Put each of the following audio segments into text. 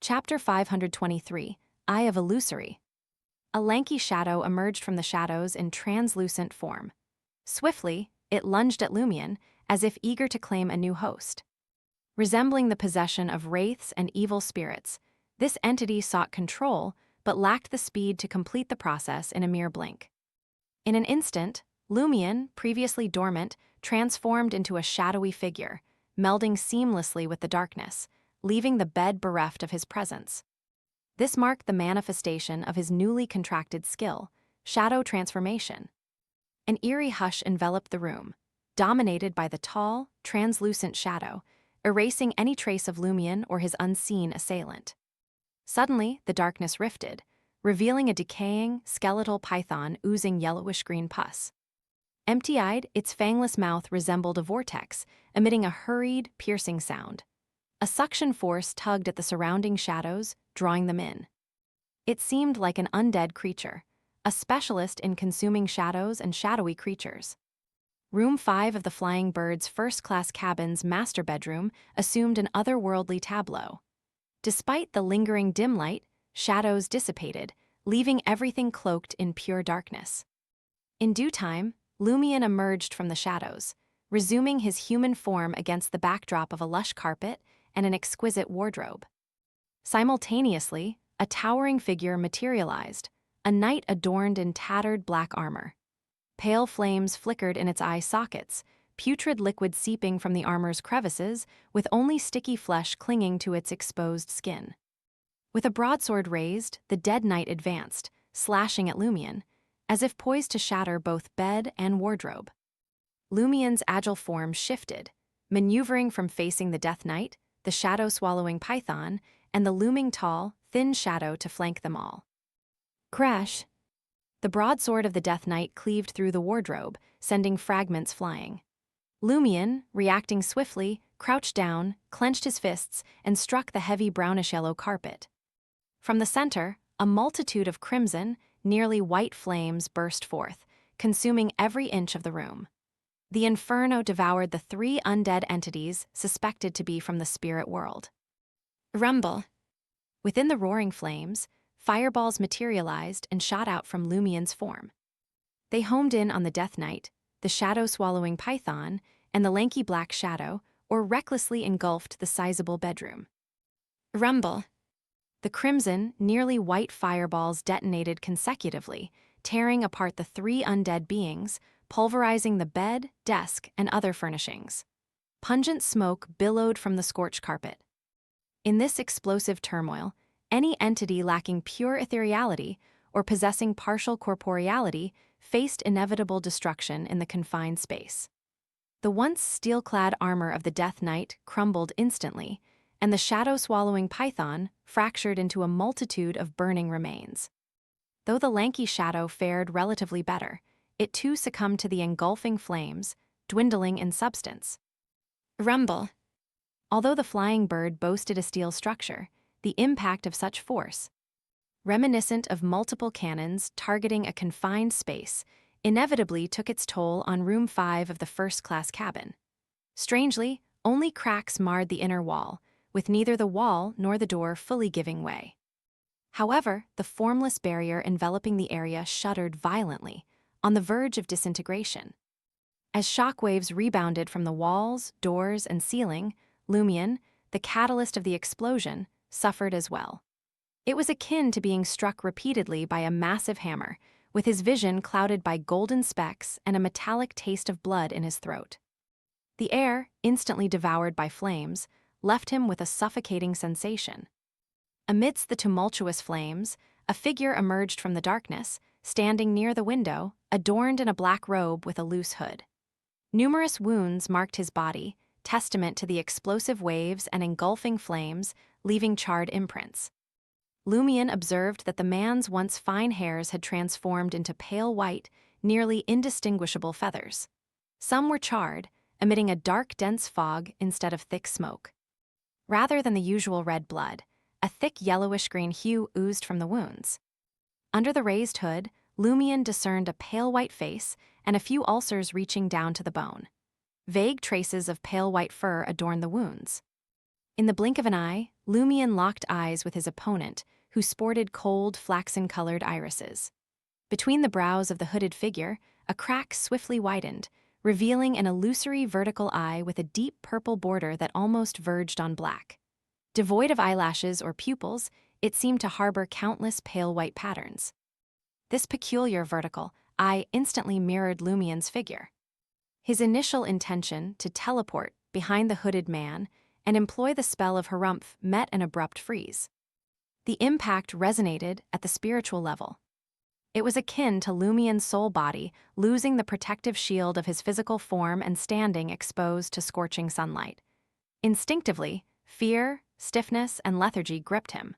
Chapter 523, Eye of Illusory. A lanky shadow emerged from the shadows in translucent form. Swiftly, it lunged at Lumion, as if eager to claim a new host. Resembling the possession of wraiths and evil spirits, this entity sought control but lacked the speed to complete the process in a mere blink. In an instant, Lumion, previously dormant, transformed into a shadowy figure, melding seamlessly with the darkness, leaving the bed bereft of his presence. This marked the manifestation of his newly contracted skill, shadow transformation. An eerie hush enveloped the room, dominated by the tall, translucent shadow, erasing any trace of Lumion or his unseen assailant. Suddenly, the darkness rifted, revealing a decaying, skeletal python oozing yellowish-green pus. Empty-eyed, its fangless mouth resembled a vortex, emitting a hurried, piercing sound. A suction force tugged at the surrounding shadows, drawing them in. It seemed like an undead creature, a specialist in consuming shadows and shadowy creatures. Room 5 of the Flying Bird's first-class cabin's master bedroom assumed an otherworldly tableau. Despite the lingering dim light, shadows dissipated, leaving everything cloaked in pure darkness. In due time, Lumion emerged from the shadows, resuming his human form against the backdrop of a lush carpet and an exquisite wardrobe. Simultaneously, a towering figure materialized, a knight adorned in tattered black armor. Pale flames flickered in its eye sockets, putrid liquid seeping from the armor's crevices, with only sticky flesh clinging to its exposed skin. With a broadsword raised, the dead knight advanced, slashing at Lumion, as if poised to shatter both bed and wardrobe. Lumion's agile form shifted, maneuvering from facing the Death Knight, the shadow-swallowing python, and the looming tall, thin shadow to flank them all. Crash! The broadsword of the Death Knight cleaved through the wardrobe, sending fragments flying. Lumion, reacting swiftly, crouched down, clenched his fists, and struck the heavy brownish-yellow carpet. From the center, a multitude of crimson, nearly white flames burst forth, consuming every inch of the room. The inferno devoured the 3 undead entities suspected to be from the spirit world. Rumble! Within the roaring flames, fireballs materialized and shot out from Lumion's form. They homed in on the Death Knight, the shadow-swallowing python, and the lanky black shadow, or recklessly engulfed the sizable bedroom. Rumble! The crimson, nearly white fireballs detonated consecutively, tearing apart the 3 undead beings, pulverizing the bed, desk, and other furnishings. Pungent smoke billowed from the scorched carpet. In this explosive turmoil, any entity lacking pure ethereality or possessing partial corporeality faced inevitable destruction in the confined space. The once steel-clad armor of the Death Knight crumbled instantly, and the shadow-swallowing python fractured into a multitude of burning remains. Though the lanky shadow fared relatively better, it too succumbed to the engulfing flames, dwindling in substance. Rumble! Although the Flying Bird boasted a steel structure, the impact of such force, reminiscent of multiple cannons targeting a confined space, inevitably took its toll on Room 5 of the first-class cabin. Strangely, only cracks marred the inner wall, with neither the wall nor the door fully giving way. However, the formless barrier enveloping the area shuddered violently, on the verge of disintegration. As shockwaves rebounded from the walls, doors, and ceiling, Lumion, the catalyst of the explosion, suffered as well. It was akin to being struck repeatedly by a massive hammer, with his vision clouded by golden specks and a metallic taste of blood in his throat. The air, instantly devoured by flames, left him with a suffocating sensation. Amidst the tumultuous flames, a figure emerged from the darkness, standing near the window, adorned in a black robe with a loose hood. Numerous wounds marked his body, testament to the explosive waves and engulfing flames, leaving charred imprints. Lumion observed that the man's once fine hairs had transformed into pale white, nearly indistinguishable feathers. Some were charred, emitting a dark, dense fog instead of thick smoke. Rather than the usual red blood, a thick yellowish-green hue oozed from the wounds. Under the raised hood, Lumion discerned a pale white face and a few ulcers reaching down to the bone. Vague traces of pale white fur adorned the wounds. In the blink of an eye, Lumion locked eyes with his opponent, who sported cold, flaxen-colored irises. Between the brows of the hooded figure, a crack swiftly widened, revealing an illusory vertical eye with a deep purple border that almost verged on black. Devoid of eyelashes or pupils, it seemed to harbor countless pale white patterns. This peculiar vertical eye instantly mirrored Lumion's figure. His initial intention to teleport behind the hooded man and employ the spell of Harumph met an abrupt freeze. The impact resonated at the spiritual level. It was akin to Lumion's soul body losing the protective shield of his physical form and standing exposed to scorching sunlight. Instinctively, fear, stiffness, and lethargy gripped him.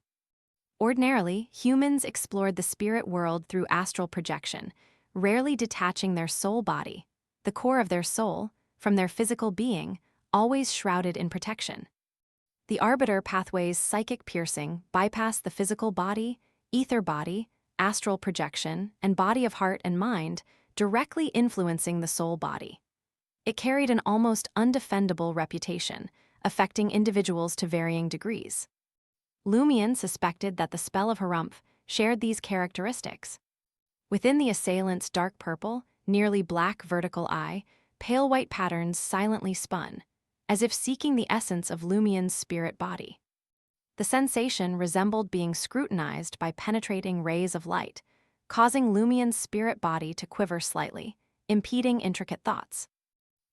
Ordinarily, humans explored the spirit world through astral projection, rarely detaching their soul body, the core of their soul, from their physical being, always shrouded in protection. The arbiter pathway's psychic piercing bypassed the physical body, ether body, astral projection, and body of heart and mind, directly influencing the soul body. It carried an almost undefendable reputation, affecting individuals to varying degrees. Lumion suspected that the spell of Harumph shared these characteristics. Within the assailant's dark purple, nearly black vertical eye, pale white patterns silently spun, as if seeking the essence of Lumion's spirit body. The sensation resembled being scrutinized by penetrating rays of light, causing Lumion's spirit body to quiver slightly, impeding intricate thoughts.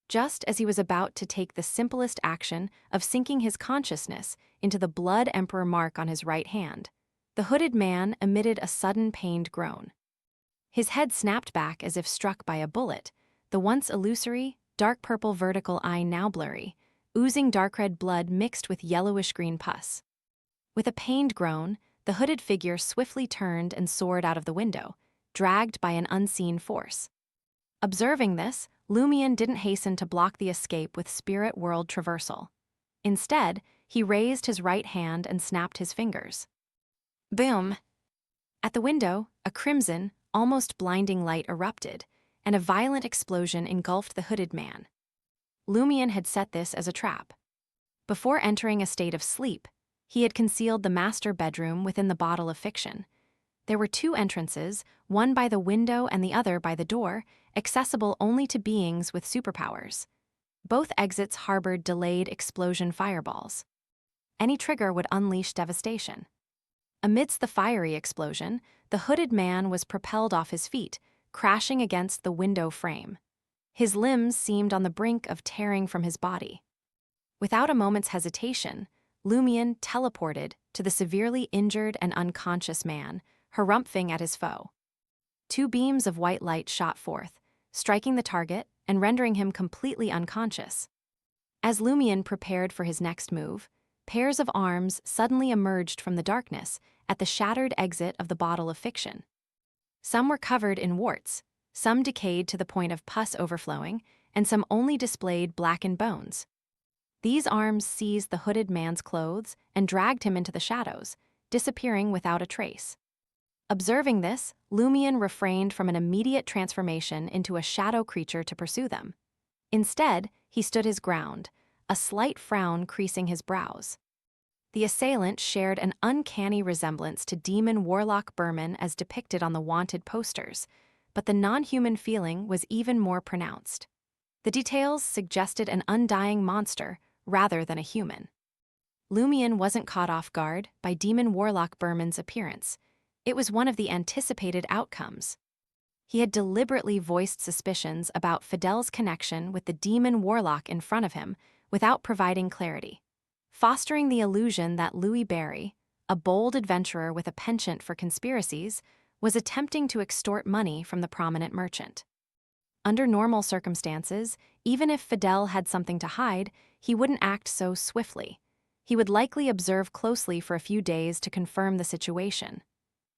Just as he was about to take the simplest action of sinking his consciousness into the blood emperor mark on his right hand, the hooded man emitted a sudden pained groan. His head snapped back as if struck by a bullet, the once illusory, dark purple vertical eye now blurry, oozing dark red blood mixed with yellowish-green pus. With a pained groan, the hooded figure swiftly turned and soared out of the window, dragged by an unseen force. Observing this, Lumion didn't hasten to block the escape with spirit world traversal. Instead, he raised his right hand and snapped his fingers. Boom! At the window, a crimson, almost blinding light erupted, and a violent explosion engulfed the hooded man. Lumion had set this as a trap. Before entering a state of sleep, he had concealed the master bedroom within the bottle of fiction. There were two entrances, one by the window and the other by the door, accessible only to beings with superpowers. Both exits harbored delayed explosion fireballs. Any trigger would unleash devastation. Amidst the fiery explosion, the hooded man was propelled off his feet, crashing against the window frame. His limbs seemed on the brink of tearing from his body. Without a moment's hesitation, Lumion teleported to the severely injured and unconscious man, harumphing at his foe. Two beams of white light shot forth, striking the target and rendering him completely unconscious. As Lumion prepared for his next move, pairs of arms suddenly emerged from the darkness at the shattered exit of the bottle of fiction. Some were covered in warts, some decayed to the point of pus overflowing, and some only displayed blackened bones. These arms seized the hooded man's clothes and dragged him into the shadows, disappearing without a trace. Observing this, Lumion refrained from an immediate transformation into a shadow creature to pursue them. Instead, he stood his ground, a slight frown creasing his brows. The assailant shared an uncanny resemblance to demon warlock Berman as depicted on the wanted posters, but the non-human feeling was even more pronounced. The details suggested an undying monster rather than a human. Lumion wasn't caught off guard by demon warlock Berman's appearance. It was one of the anticipated outcomes. He had deliberately voiced suspicions about Fidel's connection with the demon warlock in front of him without providing clarity, fostering the illusion that Louis Barry, a bold adventurer with a penchant for conspiracies, was attempting to extort money from the prominent merchant. Under normal circumstances, even if Fidel had something to hide, he wouldn't act so swiftly. He would likely observe closely for a few days to confirm the situation.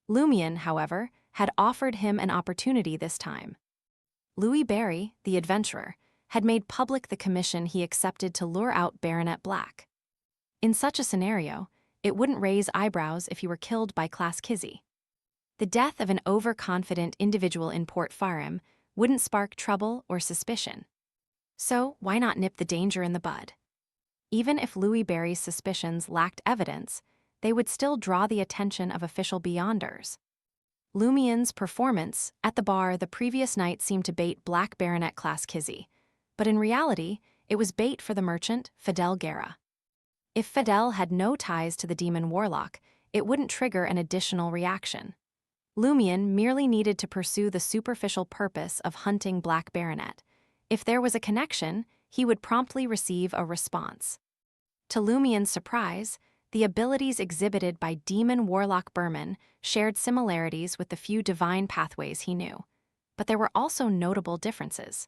Lumion, however, had offered him an opportunity this time. Louis Barry, the adventurer, had made public the commission he accepted to lure out Baronet Black. In such a scenario, it wouldn't raise eyebrows if he were killed by Class Kizzy. The death of an overconfident individual in Port Farim wouldn't spark trouble or suspicion. So why not nip the danger in the bud? Even if Louis Barry's suspicions lacked evidence, they would still draw the attention of official beyonders. Lumien's performance at the bar the previous night seemed to bait Black Baronet-class Kizzy, but in reality, it was bait for the merchant, Fidel Guerra. If Fidel had no ties to the demon warlock, it wouldn't trigger an additional reaction. Lumien merely needed to pursue the superficial purpose of hunting Black Baronet. If there was a connection, he would promptly receive a response. To Lumien's surprise, the abilities exhibited by Demon Warlock Berman shared similarities with the few divine pathways he knew. But there were also notable differences.